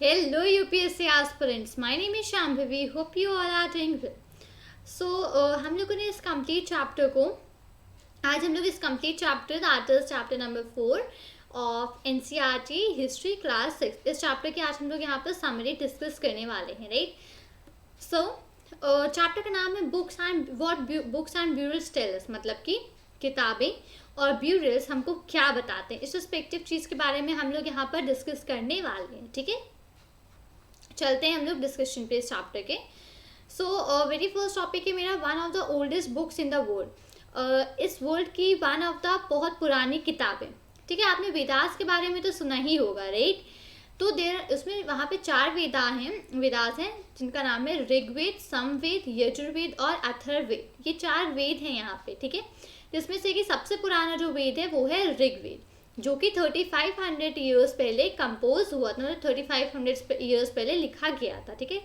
Hello UPSC aspirants, my name is Shambhavi. Hope you all are doing well. So हम लोगों ने इस complete chapter को आज हम लोग इस complete chapter that is chapter number 4 of NCERT history class 6 इस चैप्टर की आज हम लोग यहाँ पर समरी डिस्कस करने वाले हैं, राइट। सो चैप्टर का नाम है books and what books and burials tell us, मतलब कि किताबें और ब्यूरल्स हमको क्या बताते हैं। इस रिस्पेक्टिव चीज़ के बारे में हम लोग यहाँ पर डिस्कस करने वाले हैं, ठीक है। चलते हैं हम लोग डिस्कशन पे इस चैप्टर के। सो वेरी फर्स्ट टॉपिक है मेरा one of the oldest books in the world. इस वर्ल्ड की वन ऑफ द बहुत पुरानी किताबें, ठीक है। आपने वेदास के बारे में तो सुना ही होगा, राइट। तो उसमें वहाँ पे 4 वेदास हैं जिनका नाम है ऋग्वेद, समवेद, यजुर्वेद और अथर्ववेद। ये 4 वेद हैं यहाँ पे, ठीक है। जिसमें से कि सबसे पुराना जो वेद है वो है ऋग्वेद, जो कि 3500 ईयर्स पहले कंपोज हुआ था, मतलब 3500 ईयर्स पहले लिखा गया था, ठीक है।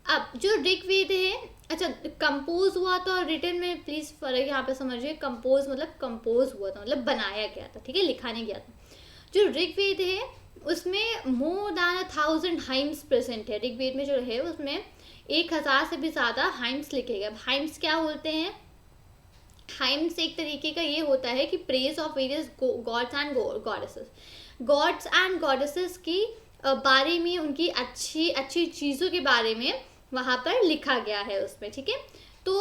अब जो ऋग्वेद है, अच्छा कंपोज हुआ था और रिटन में प्लीज फर्क यहाँ पे समझिए। कंपोज मतलब कंपोज हुआ था, मतलब बनाया गया था, ठीक है, लिखा नहीं गया था। जो ऋग्वेद है उसमें मोर देन 1000 हाइम्स प्रेजेंट है। ऋग्वेद में जो है उसमें 1000 से भी ज़्यादा हाइम्स लिखे गए। हाइम्स क्या बोलते हैं? हाइम्स एक तरीके का ये होता है कि praise of various gods and goddesses की बारे में, उनकी अच्छी अच्छी चीज़ों के बारे में वहाँ पर लिखा गया है उसमें, ठीक है। तो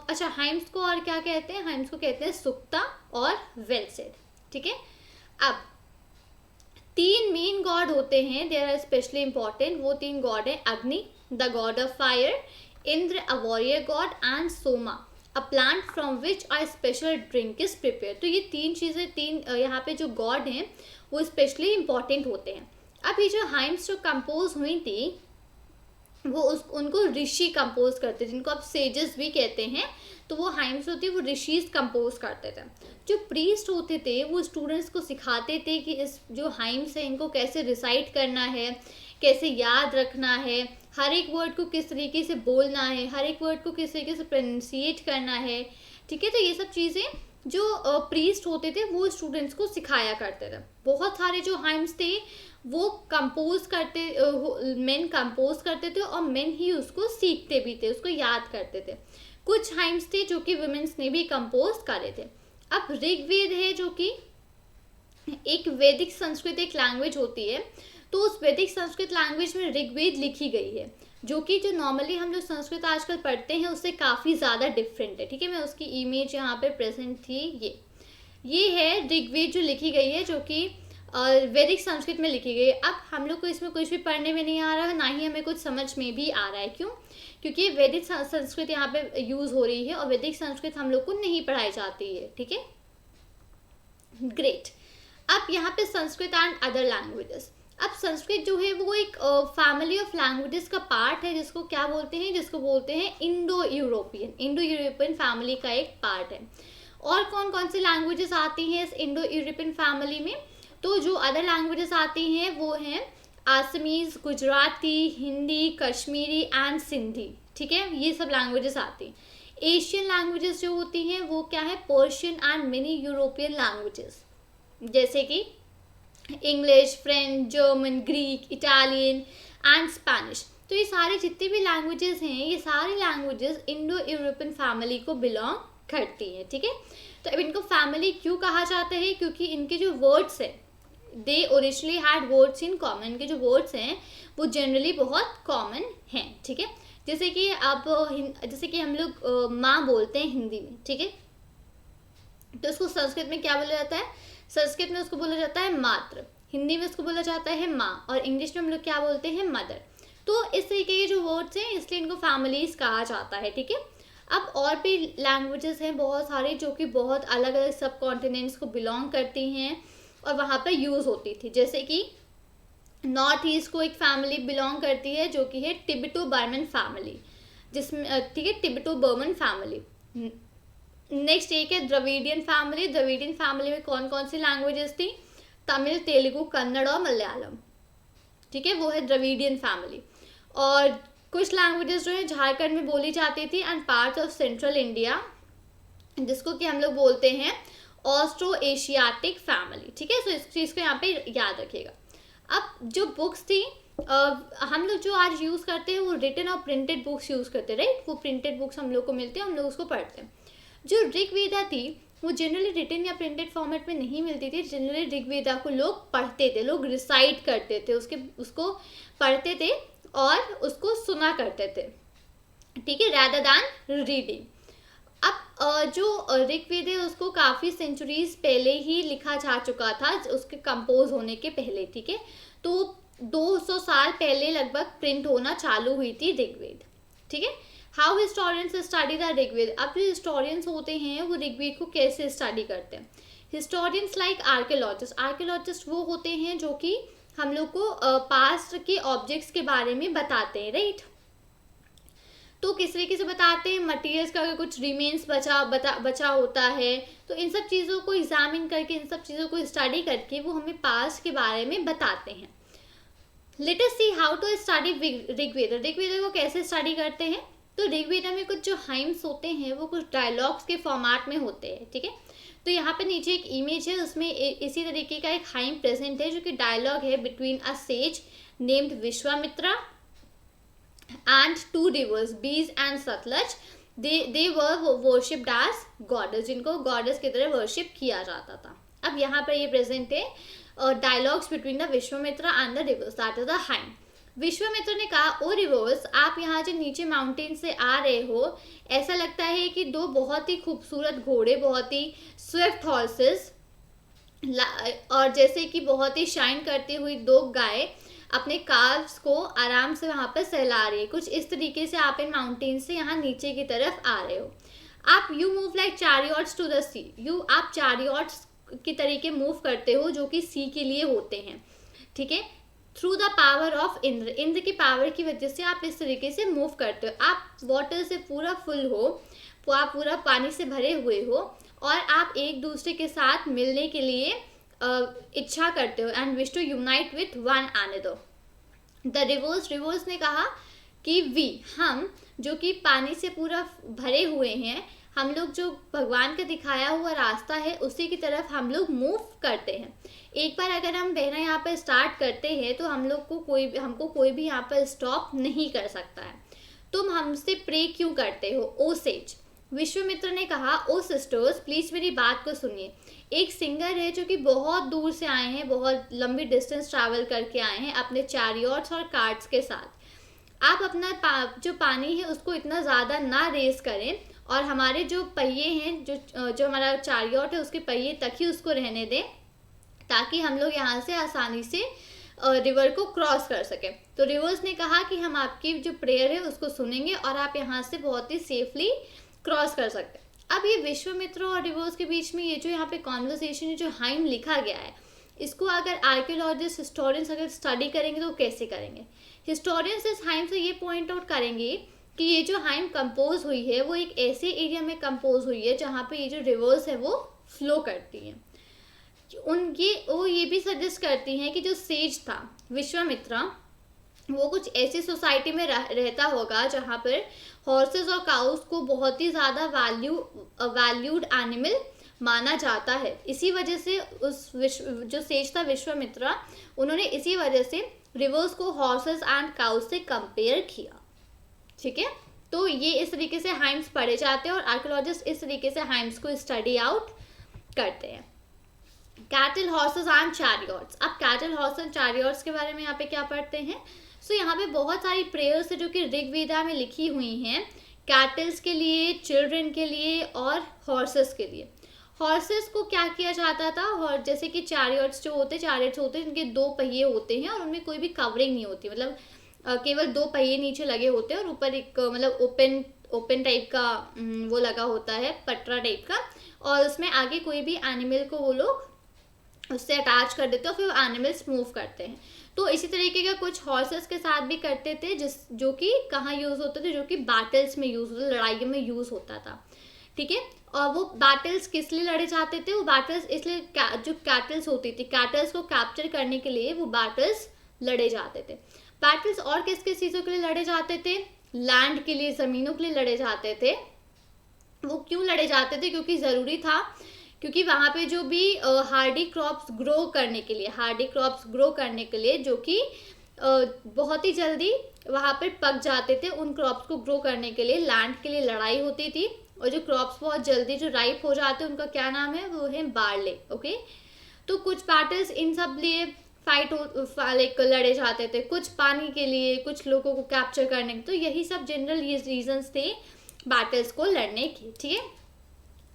अच्छा, हाइम्स को और क्या कहते हैं? हाइम्स को कहते हैं सुक्ता और वेल सेड, ठीक है। अब 3 मेन गॉड होते हैं, दे आर स्पेशली इंपॉर्टेंट। वो 3 गॉड हैं अग्नि, the God of fire, Indra a warrior God and Soma a plant from which a special drink is prepare. तो ये 3 चीज़ें, 3 यहाँ पे जो गॉड हैं वो स्पेशली इंपॉर्टेंट होते हैं। अब ये जो हाइम्स जो कंपोज हुई थी वो उनको ऋषि कंपोज करते, जिनको आप सेजेस भी कहते हैं। तो वो हाइम्स होती है वो ऋषिज कंपोज करते थे। जो प्रीस्ट होते थे वो स्टूडेंट्स को सिखाते थे कि इस जो हाइम्स है इनको कैसे रिसाइट करना है, कैसे याद रखना है, हर एक वर्ड को किस तरीके से बोलना है, हर एक वर्ड को किस तरीके से प्रोनाउंसिएट करना है, ठीक है। तो ये सब चीज़ें जो प्रीस्ट होते थे वो स्टूडेंट्स को सिखाया करते थे। बहुत सारे जो हाइम्स थे वो मेन कंपोज करते थे और मेन ही उसको सीखते भी थे, उसको याद करते थे। कुछ हाइम्स थे जो कि वुमेन्स ने भी कंपोज करे थे। अब ऋग्वेद है जो कि एक वैदिक संस्कृत एक लैंग्वेज होती है, तो उस वैदिक संस्कृत लैंग्वेज में ऋग्वेद लिखी गई है, जो कि जो नॉर्मली हम जो संस्कृत आजकल पढ़ते हैं उससे काफ़ी ज़्यादा डिफरेंट है, ठीक है। मैं उसकी इमेज यहाँ पे प्रेजेंट थी, ये है ऋग्वेद जो लिखी गई है, जो कि वैदिक संस्कृत में लिखी गई है। अब हम लोग को इसमें कुछ भी पढ़ने में नहीं आ रहा है, ना ही हमें कुछ समझ में भी आ रहा है। क्यों? क्योंकि वैदिक संस्कृत यहाँ पे यूज़ हो रही है और वैदिक संस्कृत हम लोग को नहीं पढ़ाई जाती है, ठीक है। ग्रेट। अब यहाँ पे संस्कृत एंड अदर लैंग्वेजेस। अब संस्कृत जो है वो एक फैमिली ऑफ लैंग्वेजेस का पार्ट है, जिसको क्या बोलते हैं? जिसको बोलते हैं इंडो यूरोपियन फैमिली का एक पार्ट है। और कौन कौन सी लैंग्वेजेस आती हैं इस इंडो यूरोपियन फैमिली में? तो जो अदर लैंग्वेजेस आती हैं वो हैं आसमीज, गुजराती, हिंदी, कश्मीरी एंड सिंधी, ठीक है। ये सब लैंग्वेजेस आती हैं। एशियन लैंग्वेजेस जो होती हैं वो क्या है? Persian and many European languages, जैसे कि English, French, German, Greek, Italian and Spanish. तो ये सारे जितने भी लैंग्वेजेस हैं ये सारी लैंग्वेजेस इंडो यूरोपियन फैमिली को बिलोंग करती हैं, ठीक है। तो अब इनको फैमिली क्यों कहा जाता है? क्योंकि इनके जो वर्ड्स हैं they originally had words in common. इनके जो वर्ड्स हैं वो जनरली बहुत कॉमन हैं, ठीक है। जैसे कि हम लोग माँ बोलते हैं हिंदी में, ठीक है। तो उसको संस्कृत में क्या बोला जाता है? संस्कृत में उसको बोला जाता है मातृ, हिंदी में उसको बोला जाता है माँ, और इंग्लिश में हम लोग क्या बोलते हैं? मदर। तो इस तरीके के जो वर्ड्स हैं इसलिए इनको फैमिलीज कहा जाता है, ठीक है। अब और भी लैंग्वेजेस हैं बहुत सारे जो कि बहुत अलग अलग सब कॉन्टिनेंट्स को बिलोंग करती हैं और वहाँ पर यूज़ होती थी। जैसे कि नॉर्थ ईस्ट को एक फैमिली बिलोंग करती है जो कि है टिबेटो बर्मन फैमिली, जिसमें ठीक है, टिबेटो बर्मन फैमिली। नेक्स्ट एक है द्रविडियन फैमिली। द्रविडियन फैमिली में कौन कौन सी लैंग्वेजेस थी? तमिल, तेलुगु, कन्नड़ और मलयालम, ठीक है, वो है द्रविडियन फैमिली। और कुछ लैंग्वेजेस जो है झारखंड में बोली जाती थी and parts of central India, जिसको कि हम लोग बोलते हैं ऑस्ट्रो एशियाटिक फैमिली, ठीक है। सो इस चीज़ को यहाँ पे याद रखिएगा। अब जो बुक्स थी, हम लोग जो आज यूज़ करते हैं वो रिटन और प्रिंटेड बुक्स यूज़ करते हैं, राइट। वो प्रिंटेड बुक्स हम लोग को मिलते हैं, हम लोग उसको पढ़ते हैं। जो ऋग्वेदा थी वो जनरली रिटन या प्रिंटेड फॉर्मेट में नहीं मिलती थी। जनरली ऋग्वेदा को लोग पढ़ते थे, लोग रिसाइट करते थे, उसको पढ़ते थे और उसको सुना करते थे, ठीक है, रैदर दैन रीडिंग। अब जो ऋग्वेद है उसको काफ़ी सेंचुरीज पहले ही लिखा जा चुका था, उसके कंपोज होने के पहले, ठीक है। तो 200 साल पहले लगभग प्रिंट होना चालू हुई थी ऋग्वेद, ठीक है। How historians study the Rigveda. अब जो हिस्टोरियंस होते हैं वो ऋग्वेद को कैसे स्टडी करते हैं। हिस्टोरियंस लाइक आर्कियोलॉजिस्ट वो होते हैं जो कि हम लोग को पास्ट के ऑब्जेक्ट्स के बारे में बताते हैं, राइट। तो किस तरीके से बताते हैं, मटेरियल्स का अगर कुछ रिमेन्स बचा होता है तो इन सब चीज़ों को एग्जामिन करके, इन सब चीज़ों को स्टडी करके वो हमें पास्ट के बारे में बताते हैं। Let us see how to study Rigveda. Rigveda को कैसे स्टडी करते हैं। तो ऋग्वेद में कुछ जो हाइम्स होते हैं वो कुछ डायलॉग्स के फॉर्मेट में होते हैं, ठीक है। तो यहाँ पे नीचे एक इमेज है, उसमें इसी तरीके का एक हाइम प्रेजेंट है जो कि डायलॉग है between a says named Vishwamitra and two rivers, Beas and Satluj. They were worshipped as goddess, जिनको goddess की तरह worship किया जाता था। अब यहाँ पर ये प्रेजेंट है dialogues between the Vishwamitra and the reverse, that is the hymn. Vishwamitra ने कहा, ओ रिवर्स, आप यहाँ जो नीचे माउंटेन से आ रहे हो, ऐसा लगता है कि दो बहुत ही खूबसूरत घोड़े, बहुत ही स्विफ्ट हॉर्सेस और जैसे कि बहुत ही शाइन करती हुई दो गाय अपने कार्व्स को आराम से वहाँ पर सहला रही है। कुछ इस तरीके से आप इन माउंटेन से यहाँ नीचे की तरफ आ रहे हो। आप you move like chariots to the sea, आप चैरियट्स की तरीके मूव करते हो जो कि सी के लिए होते हैं, ठीक है। Through the power of Indra, Indra की पावर की वजह से आप इस तरीके से मूव करते हो। आप वाटर से पूरा फुल हो, तो आप पूरा पानी से भरे हुए हो और आप एक दूसरे के साथ मिलने के लिए इच्छा करते हो and wish to unite with one another. The rivers ने कहा कि हम जो कि पानी से पूरा भरे हुए हैं, हम लोग जो भगवान का दिखाया हुआ रास्ता है उसी की तरफ हम लोग मूव करते हैं। एक बार अगर हम बहना यहाँ पर स्टार्ट करते हैं तो हमको कोई भी यहाँ पर स्टॉप नहीं कर सकता है। तुम हमसे प्रे क्यों करते हो, ओ सेज। विश्वामित्र ने कहा, ओ सिस्टर्स प्लीज मेरी बात को सुनिए। एक सिंगर है जो कि बहुत दूर से आए हैं, बहुत लंबी डिस्टेंस ट्रैवल करके आए हैं अपने चैरियट्स और कार्ट्स के साथ। आप अपना जो पानी है उसको इतना ज़्यादा ना रेस करें और हमारे जो पहिए हैं, जो हमारा चैरियट है उसके पहिए तक ही उसको रहने दें, ताकि हम लोग यहाँ से आसानी से रिवर को क्रॉस कर सकें। तो रिवर्स ने कहा कि हम आपकी जो प्रेयर है उसको सुनेंगे और आप यहाँ से बहुत ही सेफली क्रॉस कर सकते हैं। अब ये विश्वामित्र और रिवर्स के बीच में ये जो यहाँ पे कॉन्वर्सेशन, जो हाइम लिखा गया है, इसको अगर आर्कियोलॉजिस्ट, हिस्टोरियंस अगर स्टडी करेंगे तो कैसे करेंगे। हिस्टोरियंस इस हाइम से ये पॉइंट आउट करेंगे कि ये जो हाइम कंपोज हुई है वो एक ऐसे एरिया में कंपोज हुई है जहाँ पे ये जो रिवर्स है वो फ्लो करती है। वो ये भी सजेस्ट करती हैं कि जो सेज था विश्वामित्रा, वो कुछ ऐसी सोसाइटी में रहता होगा जहाँ पर हॉर्सेस और काउस को बहुत ही ज़्यादा वैल्यूड एनिमल माना जाता है। इसी वजह से जो सेज था विश्वामित्रा, उन्होंने इसी वजह से रिवर्स को हॉर्सेस एंड काउस से कंपेयर किया, ठीक है। तो ये इस तरीके से हाइम्स पढ़े जाते हैं और आर्कियोलॉजिस्ट इस तरीके से हाइम्स को स्टडी आउट करते हैं। Cattle, horses and chariots. अब कैटल, हॉर्स एंड चैरियट्स के बारे में यहाँ पे क्या पढ़ते हैं। सो यहाँ पे बहुत सारी प्रेयर्स है जो कि ऋग्वेदा में लिखी हुई हैं, कैटल्स के लिए, चिल्ड्रन के लिए और हॉर्सेस के लिए। हॉर्सेस को क्या किया जाता था, और जैसे कि चैरियट्स होते हैं जिनके दो पहिए होते हैं और उनमें कोई भी कवरिंग नहीं होती, मतलब केवल दो पहिए नीचे लगे होते हैं और ऊपर एक मतलब ओपन टाइप का वो लगा होता है, पटरा टाइप का, और उसमें आगे कोई भी एनिमल को वो लोग उससे अटैच कर देते हैं और फिर एनिमल्स मूव करते हैं। तो इसी तरीके का कुछ हॉर्सेस के साथ भी करते थे, जो कि कहाँ यूज़ होते थे, जो कि बैटल्स में यूज़ होते, लड़ाइयों में यूज़ होता था, ठीक है। और वो बैटल्स किस लिए लड़े जाते थे, वो बैटल्स इसलिए जो कैटल्स होती थी, कैटल्स को कैप्चर करने के लिए वो बैटल्स लड़े जाते थे। बैटल्स और किस किस चीज़ों के लिए लड़े जाते थे, लैंड के लिए, ज़मीनों के लिए लड़े जाते थे। वो क्यों लड़े जाते थे, क्योंकि ज़रूरी था क्योंकि वहाँ पे जो भी हार्डी क्रॉप्स ग्रो करने के लिए जो कि बहुत ही जल्दी वहाँ पर पक जाते थे, उन क्रॉप्स को ग्रो करने के लिए लैंड के लिए लड़ाई होती थी। और जो क्रॉप्स बहुत जल्दी जो राइप हो जाते हैं उनका क्या नाम है, वो है बार्ले। ओके, तो कुछ बैटल्स इन सब लिए लाइक लड़े जाते थे, कुछ पानी के लिए, कुछ लोगों को कैप्चर करने के, तो यही सब जनरल ये रीजंस थे बैटल्स को लड़ने की। ठीक है,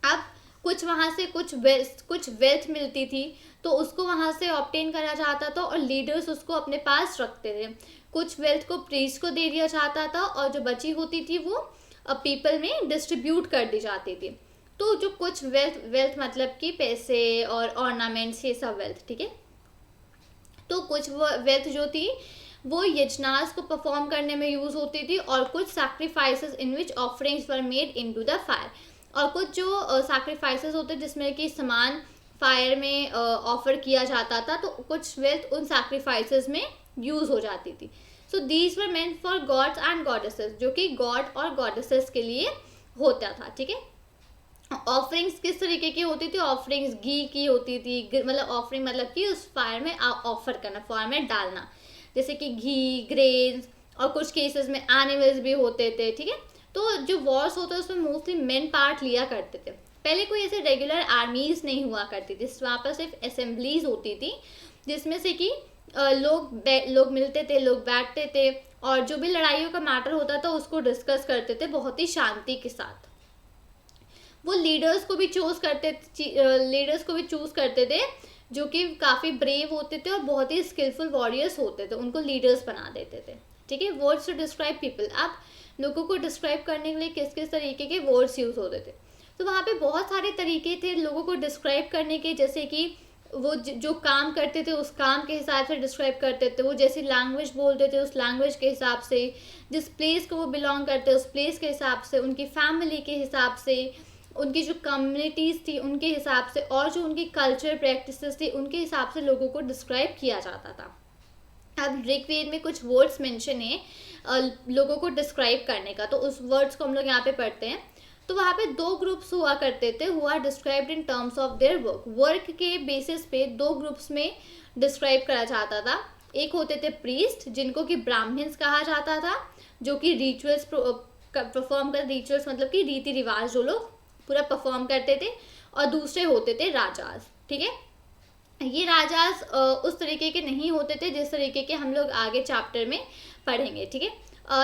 अब कुछ वहाँ से कुछ वेल्थ मिलती थी तो उसको वहाँ से ऑब्टेन करा जाता था और लीडर्स उसको अपने पास रखते थे। कुछ वेल्थ को प्रीस्ट को दे दिया जाता था और जो बची होती थी वो पीपल में डिस्ट्रीब्यूट कर दी जाती थी। तो जो कुछ वेल्थ मतलब कि पैसे और ऑर्नामेंट्स, ये सब वेल्थ। ठीक है, तो कुछ वेल्थ जो थी वो यजनास को परफॉर्म करने में यूज होती थी और कुछ sacrifices in which offerings were made into the fire, और कुछ जो सैक्रिफाइसेस होते जिसमें कि सामान फायर में ऑफर किया जाता था, तो कुछ वेल्थ उन सैक्रिफाइसेस में यूज हो जाती थी। So these were meant for gods and goddesses, जो कि गॉड और गॉडेसेस के लिए होता था। ठीक है, ऑफरिंग्स किस तरीके की होती थी, ऑफरिंग्स घी की होती थी, मतलब ऑफरिंग मतलब कि उस फायर में ऑफर करना, फायर में डालना, जैसे कि घी, ग्रेन्स, और कुछ केसेस में एनिमल्स भी होते थे। ठीक है, तो जो वॉर्स होते हैं उसमें मोस्टली मेन पार्ट लिया करते थे। पहले कोई ऐसे रेगुलर आर्मीज नहीं हुआ करती थी, वहाँ पर सिर्फ असेंबलीज होती थी जिसमें से कि लोग मिलते थे, लोग बैठते थे और जो भी लड़ाइयों का मैटर होता था उसको डिस्कस करते थे बहुत ही शांति के साथ। वो लीडर्स को भी चूज करते थे जो कि काफ़ी ब्रेव होते थे और बहुत ही स्किलफुल वॉरियर्स होते थे, उनको लीडर्स बना देते थे। ठीक है, वर्ड्स टू डिस्क्राइब पीपल, आप लोगों को डिस्क्राइब करने के लिए किस किस तरीके के वर्ड्स यूज होते थे। तो वहाँ पे बहुत सारे तरीके थे लोगों को डिस्क्राइब करने के, जैसे कि वो जो काम करते थे उस काम के हिसाब से डिस्क्राइब करते थे, वो जैसी लैंग्वेज बोलते थे उस लैंग्वेज के हिसाब से, जिस प्लेस को वो बिलोंग करते उस प्लेस के हिसाब से, उनकी फैमिली के हिसाब से, उनकी जो कम्युनिटीज़ थी उनके हिसाब से, और जो उनकी कल्चर प्रैक्टिसेस थी उनके हिसाब से लोगों को डिस्क्राइब किया जाता था। अब ऋग्वेद में कुछ वर्ड्स मेंशन है लोगों को डिस्क्राइब करने का, तो उस वर्ड्स को हम लोग यहाँ पे पढ़ते हैं। तो वहाँ पे दो ग्रुप्स हुआ करते थे, हुआ described in terms of their work के बेसिस पे दो ग्रुप्स में डिस्क्राइब करा जाता था। एक होते थे प्रीस्ट, जिनको कि ब्राह्मण्स कहा जाता था, जो कि रिचुअल्स परफॉर्म कर, रिचुअल्स मतलब कि रीति रिवाज जो लोग पूरा परफॉर्म करते थे, और दूसरे होते थे राजास। ठीक है, ये राजास उस तरीके के नहीं होते थे जिस तरीके के हम लोग आगे चैप्टर में पढ़ेंगे। ठीक है,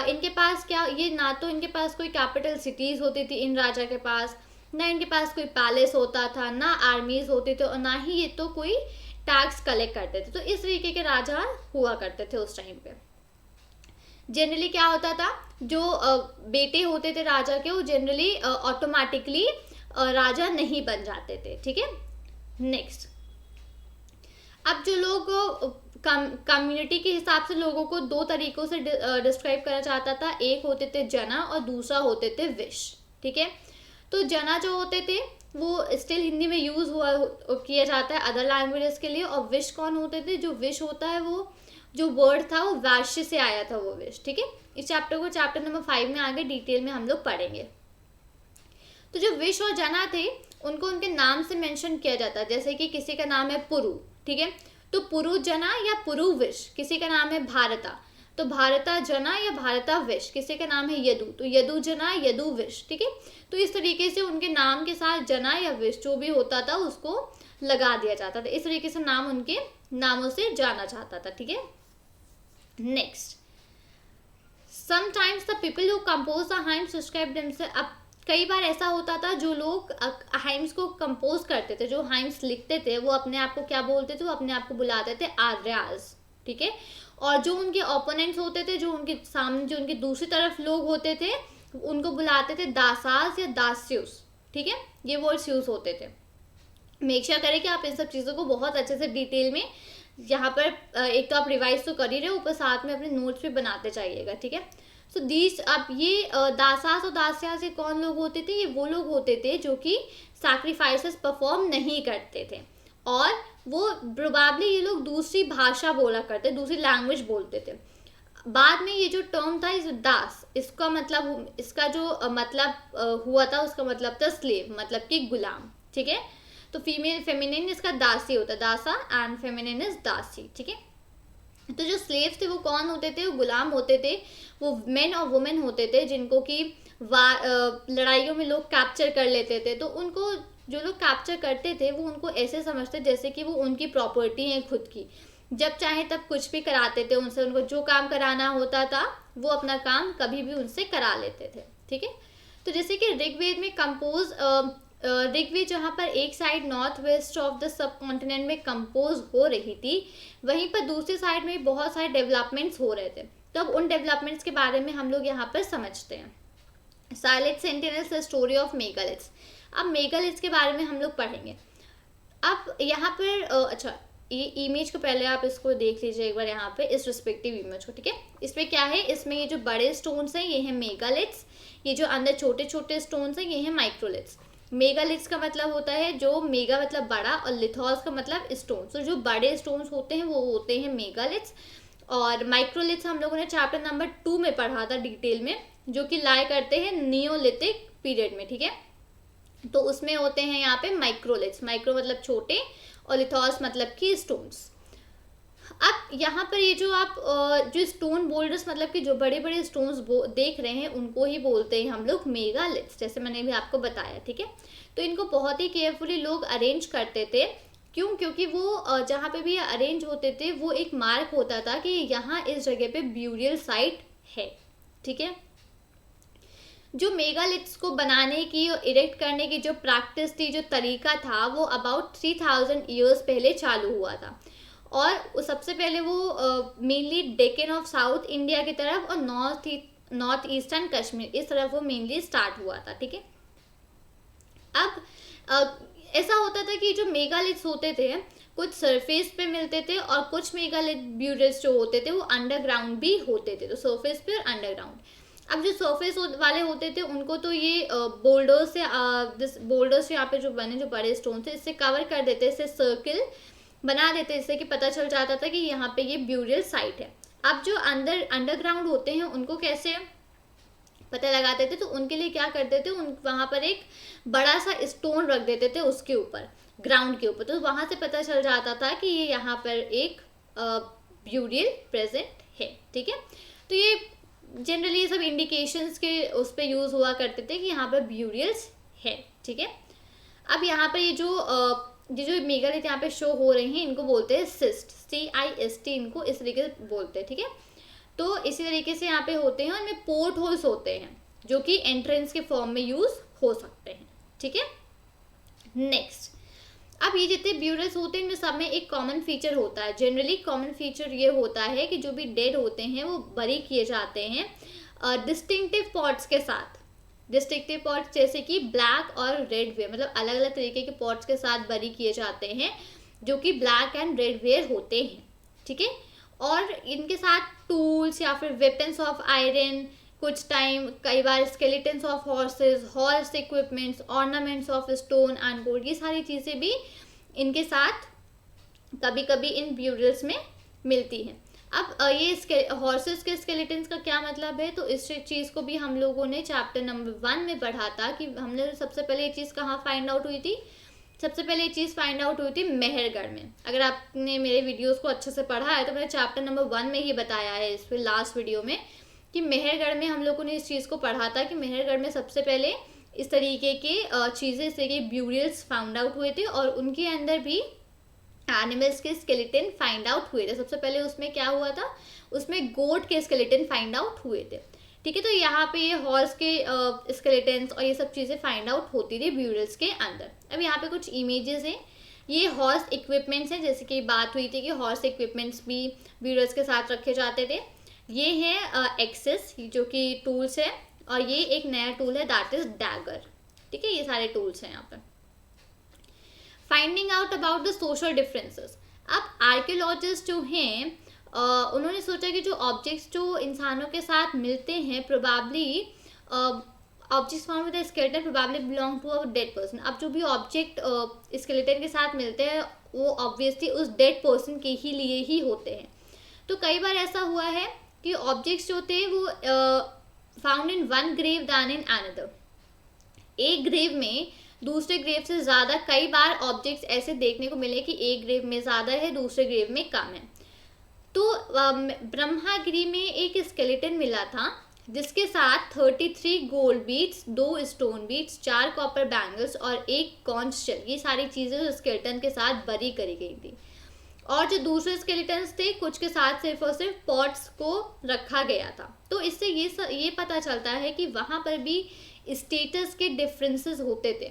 इनके पास क्या, ये ना तो इनके पास कोई कैपिटल सिटीज़ होती थी इन राजा के पास, ना इनके पास कोई पैलेस होता था, ना आर्मीज होती थे, और ना ही ये तो कोई टैक्स कलेक्ट करते थे। तो इस तरीके के राजा हुआ करते थे उस टाइम पे। जनरली क्या होता था, जो बेटे होते थे राजा के वो जनरली ऑटोमेटिकली राजा नहीं बन जाते थे। ठीक है, नेक्स्ट, अब जो लोग कम्युनिटी के हिसाब से लोगों को दो तरीकों से डिस्क्राइब करा जाता था, एक होते थे जना और दूसरा होते थे विश। ठीक है, तो जना जो होते थे वो स्टिल हिंदी में यूज किया जाता है अदर लैंग्वेजेस के लिए, और विश कौन होते थे, जो विश होता है वो जो वर्ड था वो वैश्य से आया था वो विश। ठीक है, इस चैप्टर को चैप्टर नंबर 5 में आगे डिटेल में हम लोग पढ़ेंगे। तो जो विश और जना थे उनको उनके नाम से मेंशन किया जाता है, जैसे कि किसी का नाम है पुरु। ठीक है, तो पुरु जना या पुरु विश, किसी का नाम है भारता तो भारता जना या भारता विश, किसी का नाम है यदु तो यदु जना यदु विश। ठीक है, तो इस तरीके से उनके नाम के साथ जना या विश जो भी होता था उसको लगा दिया जाता था, इस तरीके से नाम उनके नामों से जाना जाता था। ठीक है, next, sometimes the people who compose the hymns describe themselves. अब कई बार ऐसा होता था जो लोग हाइम्स को कंपोज करते थे, जो हाइम्स लिखते थे, वो अपने आप को क्या बोलते थे, वो अपने आप को बुलाते थे आर्याज। ठीक है, और जो उनके ओपोनेंट्स होते थे, जो उनके सामने जो उनकी दूसरी तरफ लोग होते थे, उनको बुलाते थे दासास या दास्युस। ठीक है, ये वर्ड्स यूज होते थे। मेक श्योर करें कि आप इन सब चीज़ों को बहुत अच्छे से डिटेल में यहाँ पर एक तो आप रिवाइज तो कर ही रहे हो, ऊपर साथ में अपने नोट्स भी बनाते जाइएगा। ठीक है, सो दीज, अब ये दासास और दास्यास ये कौन लोग होते थे, ये वो लोग होते थे जो कि सैक्रिफाइसेस परफॉर्म नहीं करते थे, और वो प्रोबेबली ये लोग दूसरी भाषा बोला करते, दूसरी लैंग्वेज बोलते थे। बाद में ये जो टर्म था इस दास, इसका मतलब, इसका जो मतलब हुआ था उसका मतलब था स्लेव, मतलब कि गुलाम। ठीक है, तो फीमेल फेमिनिन इसका दासी होता है, दासा, एंड फेमिनिन इज दासी, ठीक है। तो जो स्लेव्स थे वो कौन होते थे, वो गुलाम होते थे, वो मेन और वुमेन होते थे जिनको कि लड़ाइयों में लोग कैप्चर कर लेते थे। तो उनको जो लोग कैप्चर करते थे वो उनको ऐसे समझते जैसे कि वो उनकी प्रॉपर्टी है खुद की, जब चाहे तब कुछ भी कराते थे उनसे, उनको जो काम कराना होता था वो अपना काम कभी भी उनसे करा लेते थे, ठीक है। तो जैसे कि ऋग्वेद में कंपोज ऋग्वेद जहाँ पर एक side north west of the sub continent में कंपोज हो रही थी, वहीं पर दूसरी साइड में बहुत सारे डेवलपमेंट्स हो रहे थे। तो अब उन डेवलपमेंट्स के बारे में हम लोग यहाँ पर समझते हैं। Silent sentinels the story of megaliths. अब मेगालिथ्स के बारे में हम लोग पढ़ेंगे। अब यहाँ पर अच्छा, ये इमेज को पहले आप इसको देख लीजिए एक बार यहाँ पे, इस रिस्पेक्टिव इमेज को, ठीक है। इसमें क्या है, इसमें ये जो बड़े स्टोन्स हैं ये हैं मेगालिथ्स, ये जो अंदर छोटे छोटे स्टोन्स हैं ये हैं माइक्रोलिथ्स। मेगालिथ्स का मतलब होता है, जो मेगा मतलब बड़ा और लिथोस का मतलब स्टोन्स, तो जो बड़े स्टोन्स होते हैं वो होते हैं मेगालिथ्स। और माइक्रोलिथ्स हम लोगों ने चैप्टर नंबर 2 में पढ़ा था डिटेल में, जो कि लाई करते हैं नियोलिथिक पीरियड में, ठीक है। तो उसमें होते हैं यहाँ पे माइक्रोलिथ्स, माइक्रो मतलब छोटे और लिथोस मतलब कि स्टोन्स। अब यहाँ पर ये जो आप जो स्टोन बोल्डर्स मतलब कि जो बड़े बड़े स्टोन्स देख रहे हैं उनको ही बोलते हैं हम लोग मेगालिथ्स, जैसे मैंने भी आपको बताया, ठीक है। तो इनको बहुत ही केयरफुली लोग अरेंज करते थे, क्यों, क्योंकि वो जहाँ पे भी अरेंज होते थे वो एक मार्क होता था कि यहाँ इस जगह पे ब्यूरियल साइट है, ठीक है। जो मेगालिथ्स को बनाने की और इरेक्ट करने की जो प्रैक्टिस थी, जो तरीका था, वो अबाउट 3000 ईयर्स पहले चालू हुआ था। और सबसे पहले वो mainly Deccan of south India की तरफ और नॉर्थ ईस्टर्न कश्मीर इस तरफ वो मेनली स्टार्ट हुआ था, ठीक है। अब ऐसा होता था कि जो मेगालिथ्स होते थे कुछ सरफेस पे मिलते थे और कुछ मेगालिथ ब्यूरियल्स जो होते थे वो अंडरग्राउंड भी होते थे, तो सरफेस पे और अंडरग्राउंड। अब जो सरफेस वाले होते थे उनको तो ये बोल्डर्स यहाँ पे जो बने जो बड़े स्टोन थे इससे कवर कर देते, इससे सर्किल बना देते, इससे कि पता चल जाता था कि यहाँ पे ये ब्यूरियल साइट है। अब जो अंडरग्राउंड होते हैं उनको कैसे पता लगाते थे, तो उनके लिए क्या करते थे, वहाँ पर एक बड़ा सा स्टोन रख देते थे उसके ऊपर, ग्राउंड के ऊपर, तो वहाँ से पता चल जाता था कि ये यहाँ पर एक ब्यूरियल प्रेजेंट है, ठीक है। तो ये जनरली सब इंडिकेशंस के उस पर यूज़ हुआ करते थे कि यहाँ पर ब्यूरियल्स है, ठीक है। अब यहाँ पर ये जो मेगालिथ यहाँ पे शो हो रही हैं इनको बोलते हैं सिस्ट, CIST, इनको इस तरीके से बोलते हैं, ठीक है। तो इसी तरीके से यहाँ पे होते हैं और इनमें पोर्ट होल्स होते हैं जो कि एंट्रेंस के फॉर्म में यूज हो सकते हैं, ठीक है। नेक्स्ट, अब ये जितने ब्यूरियल्स होते हैं इनमें सब में एक कॉमन फीचर होता है। जनरली कॉमन फीचर ये होता है कि जो भी डेड होते हैं वो बरी किए जाते हैं डिस्टिंक्टिव पॉट्स के साथ। डिस्टिंक्टिव पॉट्स जैसे कि ब्लैक और रेड वेयर, मतलब अलग अलग तरीके के पॉट्स के साथ बरी किए जाते हैं जो कि ब्लैक एंड रेड वेयर होते हैं, ठीक है। और इनके साथ टूल्स या फिर वेपन्स ऑफ आयरन, कुछ टाइम कई बार skeletons of horses, horse equipments, ornaments of stone and gold, ये सारी चीज़ें भी इनके साथ कभी कभी इन ब्यूरियल्स में मिलती हैं। अब ये हॉर्सेस के स्केलेटन्स का क्या मतलब है, तो इस चीज़ को भी हम लोगों ने चैप्टर नंबर 1 में पढ़ा था कि हमने सबसे पहले ये चीज़ कहाँ फाइंड आउट हुई थी, सबसे पहले ये चीज़ फाइंड आउट हुई थी मेहरगढ़ में। अगर आपने मेरे वीडियोस को अच्छे से पढ़ा है तो मैंने चैप्टर नंबर 1 में ही बताया है इस पर लास्ट वीडियो में कि मेहरगढ़ में हम लोगों ने इस चीज़ को पढ़ा था कि मेहरगढ़ में सबसे पहले इस तरीके के चीज़ें, इस तरीके ब्यूरियल्स फाउंड आउट हुए थे और उनके अंदर भी एनिमल्स के स्केलेटन फाइंड आउट हुए थे। सबसे पहले उसमें क्या हुआ था, उसमें गोट के स्केलेटन फाइंड आउट हुए थे, ठीक है। तो यहाँ पे ये हॉर्स के स्केलेटन्स और ये सब चीज़ें फाइंड आउट होती थी ब्यूरियल्स के अंदर। अब यहाँ पे कुछ इमेजेस हैं, ये हॉर्स इक्विपमेंट्स हैं, जैसे कि बात हुई थी कि हॉर्स इक्विपमेंट्स भी ब्यूरियल्स के साथ रखे जाते थे। ये है एक्सेस जो कि टूल्स है, और ये एक नया टूल है दैट इज डैगर, ठीक है। ये सारे टूल्स हैं यहाँ पर। Finding out about the social differences. अब आर्कियोलॉजिस्ट जो हैं उन्होंने सोचा कि जो ऑब्जेक्ट्स जो इंसानों के साथ मिलते हैं probably objects found with the skeleton probably belong to a dead person. अब जो भी ऑब्जेक्ट स्केलेटन के साथ मिलते हैं वो ऑब्वियसली उस डेड पर्सन के ही लिए ही होते हैं। तो कई बार ऐसा हुआ है कि ऑब्जेक्ट्स जो होते हैं वो found in one grave than in another. एक ग्रेव में दूसरे ग्रेव से ज़्यादा। कई बार ऑब्जेक्ट्स ऐसे देखने को मिले कि एक ग्रेव में ज़्यादा है, दूसरे ग्रेव में कम है। तो ब्रह्मागिरी में एक स्केलेटन मिला था जिसके साथ 33 gold beads, 2 stone beads, 4 copper bangles और 1 कॉन्च शेल, ये सारी चीज़ें उस स्केलेटन के साथ बरी करी गई थी। और जो दूसरे स्केलेटन्स थे कुछ के साथ सिर्फ और सिर्फ पॉट्स को रखा गया था। तो इससे ये पता चलता है कि वहाँ पर भी स्टेटस के डिफरेंसेस होते थे।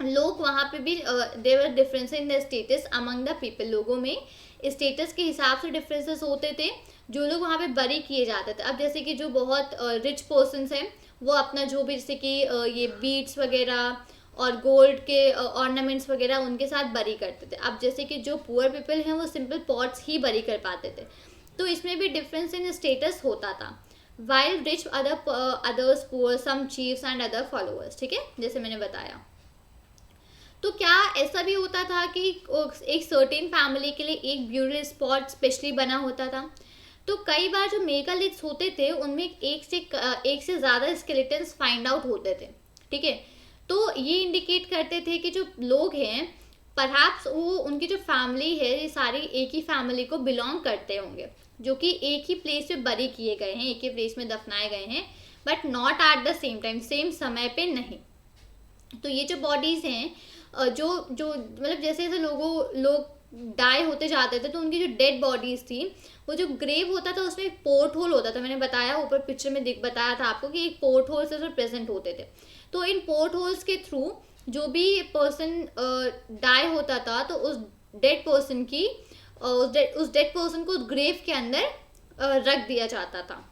लोग वहाँ पे भी there were difference in the status among the people, लोगों में स्टेटस के हिसाब से डिफरेंसेस होते थे जो लोग वहाँ पे बरी किए जाते थे। अब जैसे कि जो बहुत रिच पर्सन्स हैं वो अपना जो भी जैसे कि ये बीड्स वगैरह और गोल्ड के ऑर्नामेंट्स वगैरह उनके साथ बरी करते थे। अब जैसे कि जो पुअर पीपल हैं वो सिंपल पॉट्स ही बरी कर पाते थे। तो इसमें भी डिफरेंस इन स्टेटस होता था। While rich others poor, some chiefs and other followers, ठीक है, जैसे मैंने बताया। तो क्या ऐसा भी होता था कि एक सर्टेन फैमिली के लिए एक ब्यूरल स्पॉट स्पेशली बना होता था? तो कई बार जो मेगालिथ्स होते थे उनमें एक से ज़्यादा स्केलेटन्स फाइंड आउट होते थे, ठीक है। तो ये इंडिकेट करते थे कि जो लोग हैं परहैप्स वो उनकी जो फैमिली है ये सारी एक ही फैमिली को बिलोंग करते होंगे, जो कि एक ही प्लेस पे बरी किए गए हैं, एक ही प्लेस में दफनाए गए हैं, but not at the same time, same समय पे नहीं। तो ये जो बॉडीज़ हैं जो जो मतलब जैसे जैसे लोग डाई होते जाते थे तो उनकी जो डेड बॉडीज़ थी वो जो ग्रेव होता था उसमें एक पोर्ट होल होता था। मैंने बताया ऊपर पिक्चर में बताया था आपको कि एक पोर्ट होल से प्रेजेंट होते थे। तो इन पोर्ट होल्स के थ्रू जो भी पर्सन डाई होता था तो उस डेड पर्सन की उस डेड पर्सन को ग्रेव के अंदर रख दिया जाता था।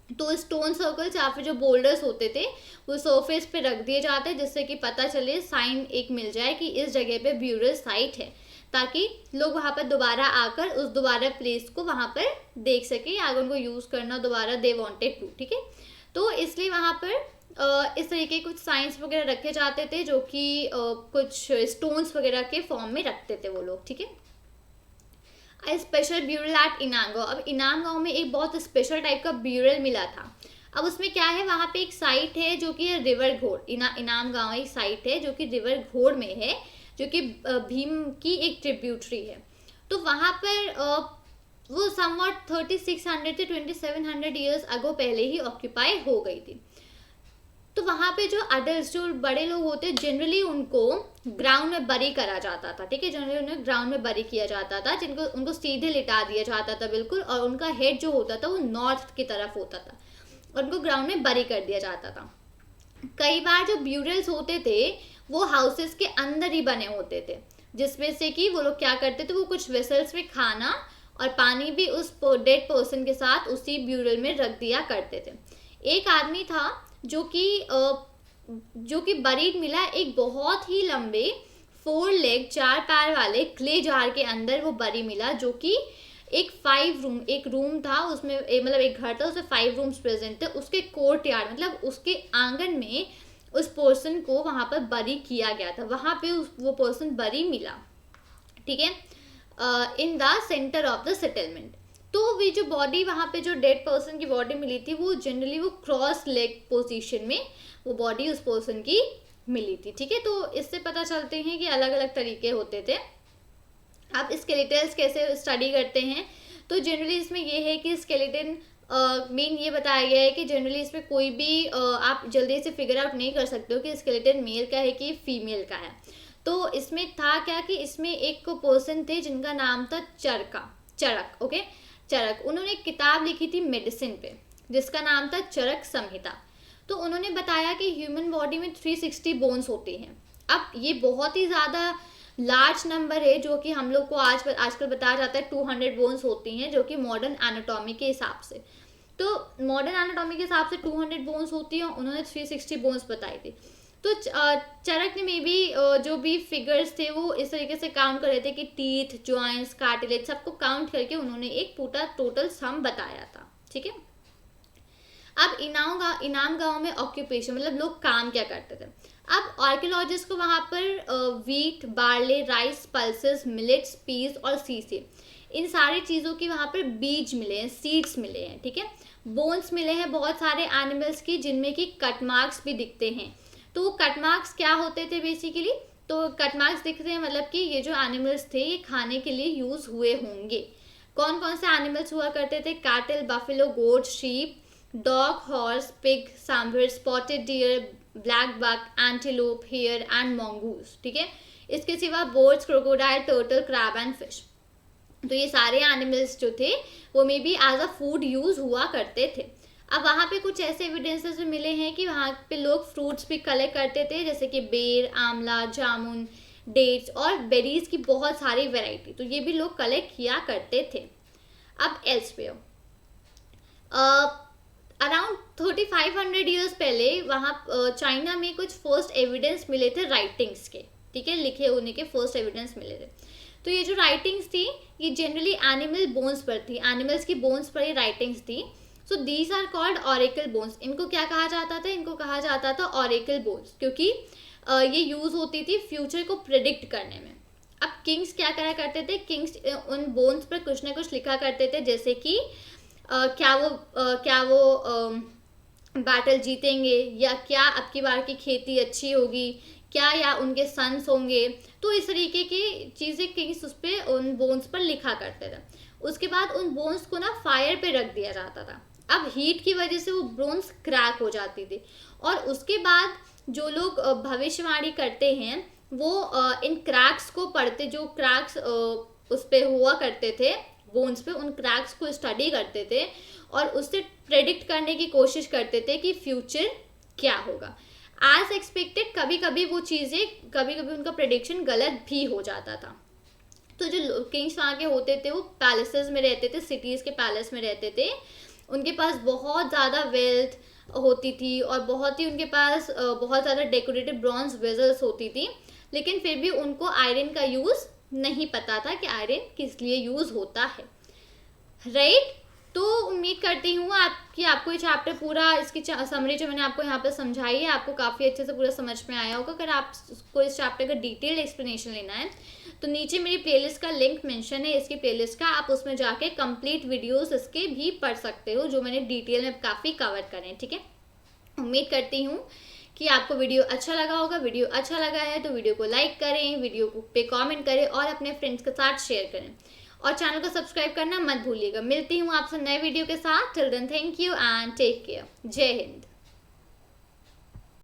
तो स्टोन सर्कल्स या फिर जो बोल्डर्स होते थे वो सरफेस पे रख दिए जाते हैं जिससे कि पता चले, साइन एक मिल जाए कि इस जगह पे ब्यूरल साइट है, ताकि लोग वहाँ पर दोबारा आकर उस दोबारा प्लेस को वहाँ पर देख सके या अगर उनको यूज़ करना दोबारा दे वांटेड टू, ठीक है। तो इसलिए वहाँ पर इस तरीके कुछ साइंस वगैरह रखे जाते थे जो कि कुछ स्टोन्स वगैरह के फॉर्म में रखते थे वो लोग, ठीक है। स्पेशल ब्यूरल एट इनाम गाँव। अब इनाम गाँव में एक बहुत स्पेशल टाइप का ब्यूरल मिला था। अब उसमें क्या है, वहाँ पे एक साइट है जो कि रिवर घोड़, इनाम गाँव एक साइट है जो कि रिवर घोड़ में है, जो कि भीम की एक ट्रिब्यूटरी है। तो वहाँ पर वो समवॉट 3600 से 2700 ईयर्स अगो पहले ही ऑक्यूपाई हो गई थी। तो वहाँ पे जो अडल्ट जो बड़े लोग होते हैं जनरली उनको ग्राउंड में बरी करा जाता था, ठीक है, जनरली उन्हें ग्राउंड में बरी किया जाता था, जिनको उनको सीधे लिटा दिया जाता था बिल्कुल, और उनका हेड जो होता था वो नॉर्थ की तरफ होता था और उनको ग्राउंड में बरी कर दिया जाता था। कई बार जो ब्यूरल्स होते थे वो हाउसेस के अंदर ही बने होते थे, जिसमें से कि वो लोग क्या करते थे, वो कुछ वेसल्स में खाना और पानी भी उस डेड पर्सन के साथ उसी ब्यूरल में रख दिया करते थे। एक आदमी था जो कि बरीड मिला एक बहुत ही लंबे 4 लेग 4 पैर वाले क्ले जार के अंदर वो बरी मिला, जो कि एक रूम था उसमें, मतलब एक घर था उसमें 5 रूम्स प्रेजेंट थे। उसके कोर्ट यार्ड मतलब उसके आंगन में उस पर्सन को वहाँ पर बरी किया गया था, वहाँ पे वो पर्सन बरी मिला, ठीक है, in the centre of the settlement. तो वे जो बॉडी वहाँ पे जो डेड पर्सन की बॉडी मिली थी वो जनरली वो क्रॉस लेग पोजीशन में वो बॉडी उस पर्सन की मिली थी, ठीक है। तो इससे पता चलते हैं कि अलग अलग तरीके होते थे। आप स्केलेटल्स कैसे स्टडी करते हैं, तो जनरली इसमें ये है कि स्केलेटन मेन ये बताया गया है कि जनरली इसमें कोई भी आप जल्दी से फिगर आउट नहीं कर सकते हो कि स्केलेटन मेल का है कि फीमेल का है। तो इसमें था क्या कि इसमें एक पर्सन थे जिनका नाम था चरक, ओके, चरक। उन्होंने एक किताब लिखी थी मेडिसिन पे जिसका नाम था चरक संहिता। तो उन्होंने बताया कि ह्यूमन बॉडी में 360 बोन्स होती हैं। अब ये बहुत ही ज़्यादा लार्ज नंबर है जो कि हम लोग को आजकल बताया जाता है 200 बोन्स होती हैं, जो कि मॉडर्न एनाटॉमी के हिसाब से। तो मॉडर्न एनाटॉमी के हिसाब से 200 बोन्स होती हैं, उन्होंने 360 बोन्स बताई थी। तो चरक ने मे बी जो भी फिगर्स थे वो इस तरीके से काउंट कर रहे थे कि टीथ, जॉइंट्स, कार्टिलेज सबको काउंट करके उन्होंने एक पूरा टोटल सम बताया था, ठीक है। अब इनाम गांव में ऑक्यूपेशन मतलब लोग काम क्या करते थे। अब आर्कियोलॉजिस्ट को वहाँ पर wheat, barley, rice, pulses, millets, peas और सीसे, इन सारी चीज़ों की वहाँ पर बीज मिले हैं, सीड्स मिले हैं, ठीक है। बोन्स मिले हैं बहुत सारे एनिमल्स की जिनमें कि कट मार्क्स भी दिखते हैं। तो कट मार्क्स क्या होते थे बेसिकली, तो कट मार्क्स दिखते हैं मतलब कि ये जो एनिमल्स थे ये खाने के लिए यूज हुए होंगे। कौन कौन से एनिमल्स हुआ करते थे, cattle, buffalo, goat, sheep, dog, horse, pig, sambar, spotted deer, black buck, antelope, hare and mongoose. ठीक है, इसके सिवा birds, crocodile, turtle, crab and fish. तो ये सारे एनिमल्स जो थे वो may be as a food use हुआ करते थे। अब वहाँ पे कुछ ऐसे एविडेंसेस भी मिले हैं कि वहाँ पे लोग फ्रूट्स भी कलेक्ट करते थे, जैसे कि बेर, आंवला, जामुन, डेट्स और बेरीज की बहुत सारी वैरायटी, तो ये भी लोग कलेक्ट किया करते थे। अब एल्सवेयर, अराउंड 3500 ईयर्स पहले वहाँ चाइना में कुछ फर्स्ट एविडेंस मिले थे राइटिंग्स के। ठीक है, लिखे होने के फर्स्ट एविडेंस मिले थे। तो ये जो राइटिंग्स थी ये जनरली एनिमल बोन्स पर थी, एनिमल्स की बोन्स पर ये राइटिंग्स थी। So these are called oracle bones. इनको क्या कहा जाता था, इनको कहा जाता था ऑरेकल बोन्स, क्योंकि ये यूज होती थी फ्यूचर को प्रिडिक्ट करने में। अब किंग्स क्या करा करते थे, किंग्स उन बोन्स पर कुछ ना कुछ लिखा करते थे, जैसे कि क्या वो बैटल जीतेंगे, या क्या अब की बार की खेती अच्छी होगी, क्या या उनके सन्स होंगे। तो इस तरीके की चीज़ें किंग्स उस पर उन बोन्स पर लिखा करते थे। उसके बाद उन बोन्स को ना फायर पे रख दिया जाता था। अब हीट की वजह से वो बोन्स क्रैक हो जाती थी, और उसके बाद जो लोग भविष्यवाणी करते हैं वो इन क्रैक्स को पढ़ते, जो क्रैक्स उस पर हुआ करते थे बोन्स पे, उन क्रैक्स को स्टडी करते थे और उससे प्रेडिक्ट करने की कोशिश करते थे कि फ्यूचर क्या होगा। एज एक्सपेक्टेड कभी कभी वो चीज़ें, कभी कभी उनका प्रेडिक्शन गलत भी हो जाता था। तो जो किंग्स वहाँ के होते थे वो पैलेसेस में रहते थे, सिटीज़ के पैलेस में रहते थे। उनके पास बहुत ज़्यादा वेल्थ होती थी और बहुत ही उनके पास बहुत ज़्यादा डेकोरेटेड ब्रॉन्ज वेजल्स होती थी, लेकिन फिर भी उनको आयरन का यूज़ नहीं पता था कि आयरन किस लिए यूज़ होता है, राइट। तो उम्मीद करती हूँ आपको ये चैप्टर पूरा, इसकी समरी जो मैंने आपको यहाँ पे समझाई है आपको काफ़ी अच्छे से पूरा समझ में आया होगा। अगर आपको इस चैप्टर का डिटेल एक्सप्लेनेशन लेना है तो नीचे मेरी प्लेलिस्ट का लिंक मेंशन है, इसकी प्लेलिस्ट का, आप उसमें जाके कंप्लीट वीडियोस इसके भी पढ़ सकते हो जो मैंने डिटेल में काफ़ी कवर करे हैं। ठीक है, उम्मीद करती हूँ कि आपको वीडियो अच्छा लगा होगा। वीडियो अच्छा लगा है तो वीडियो को लाइक करें, वीडियो पे कमेंट करें और अपने फ्रेंड्स के साथ शेयर करें, और चैनल को सब्सक्राइब करना मत भूलिएगा। मिलती हूँ आपसे नए वीडियो के साथ। Till then thank you and take care. जय हिंद।